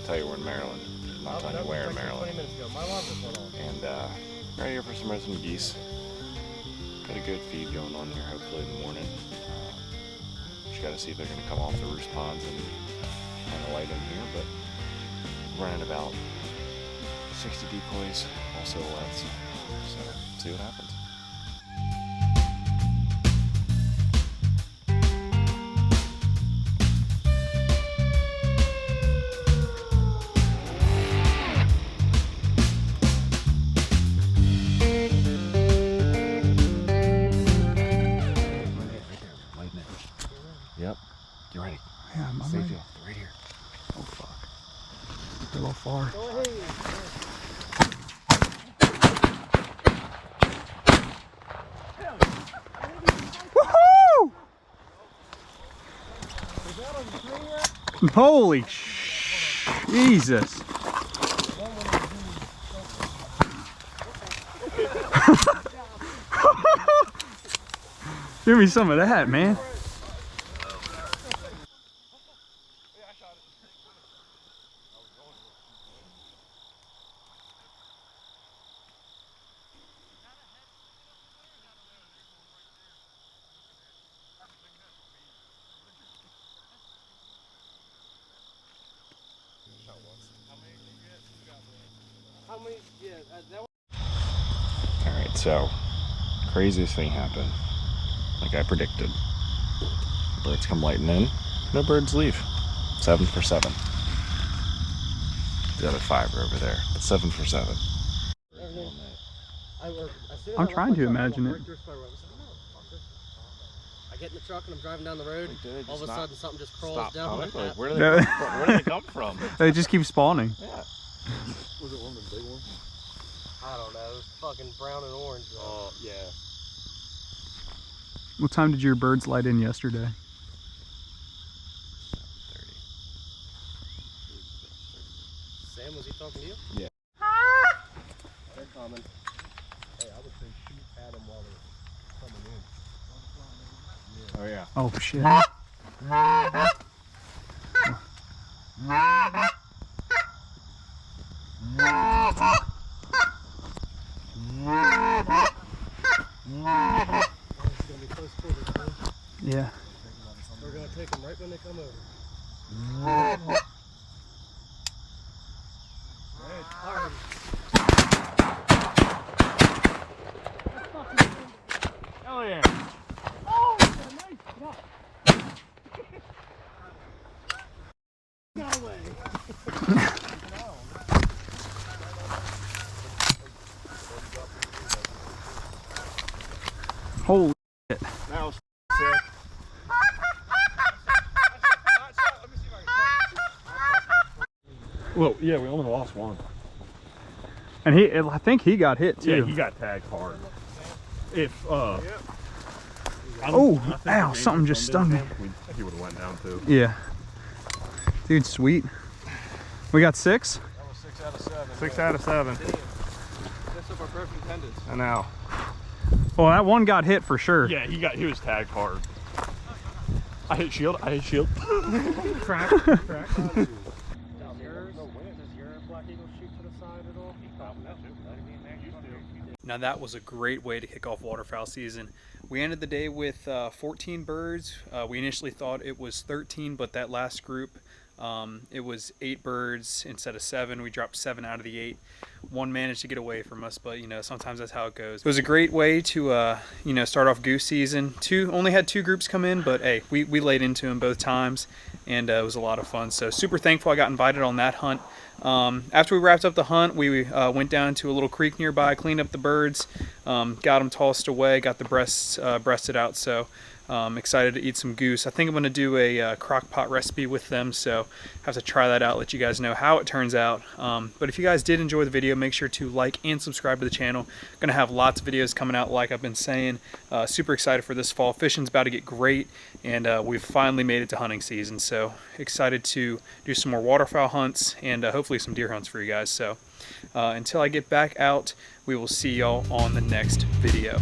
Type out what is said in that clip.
tell you we're in Maryland. I'm not telling you where in Maryland. And right here for some resident geese. Got a good feed going on here, hopefully in the morning. Just got to see if they're going to come off the roost ponds and kind of light in here, but running about 60 decoys, all silhouettes. So see what happens. Yep. You ready? Yeah, I'm Stay ready. still. They're right here. Oh fuck. They're a little far. Woohoo! Holy Jesus. Give me some of that, man. Alright, so craziest thing happened. Like I predicted. Birds come lighting in. No birds leave. 7 for 7. The other 5 are over there. But 7 for 7. I'm trying to imagine it. I get in the truck and I'm driving down the road. All of a sudden something just crawls down like that. Where do they come from? Where do they come from? They just keep spawning. Yeah. Was it one of the big ones? I don't know. It was fucking brown and orange. Oh, yeah. What time did your birds light in yesterday? 30. Sam, was he talking to you? Yeah. They're coming. Hey, I would say shoot at them while they're coming in. Oh yeah. Oh shit. Yeah. We're gonna take them right when they come over. Alright. Hell yeah. Oh, nice shot. Got away. Holy shit. That was sick. Well, yeah, we only lost one. And I think he got hit too. Yeah, he got tagged hard. If, Oh, I think ow, if something just stung me. He would have went down too. Yeah. Dude, sweet. We got 6? That was 6 out of 7. 6 out of 7. That's up our perfect attendance. I know. Well, that one got hit for sure. Yeah, he was tagged hard. I hit shield. Crack. Does your black eagle shoot to the side at all? Now that was a great way to kick off waterfowl season. We ended the day with 14 birds. We initially thought it was 13, but that last group, it was 8 birds instead of 7. We dropped 7 out of the 8. One managed to get away from us, but you know, sometimes that's how it goes. It was a great way to you know, start off goose season. Only had 2 groups come in, but hey, we laid into them both times, and it was a lot of fun. So super thankful I got invited on that hunt. After we wrapped up the hunt, we went down to a little creek nearby, cleaned up the birds, got them tossed away, got the breasts breasted out. So excited to eat some goose. I think I'm going to do a crock pot recipe with them, so have to try that out, let you guys know how it turns out. But if you guys did enjoy the video, make sure to like and subscribe to the channel. Going to have lots of videos coming out, like I've been saying. Super excited for this fall. Fishing's about to get great, and we've finally made it to hunting season, so excited to do some more waterfowl hunts and hopefully some deer hunts for you guys. So until I get back out, we will see y'all on the next video.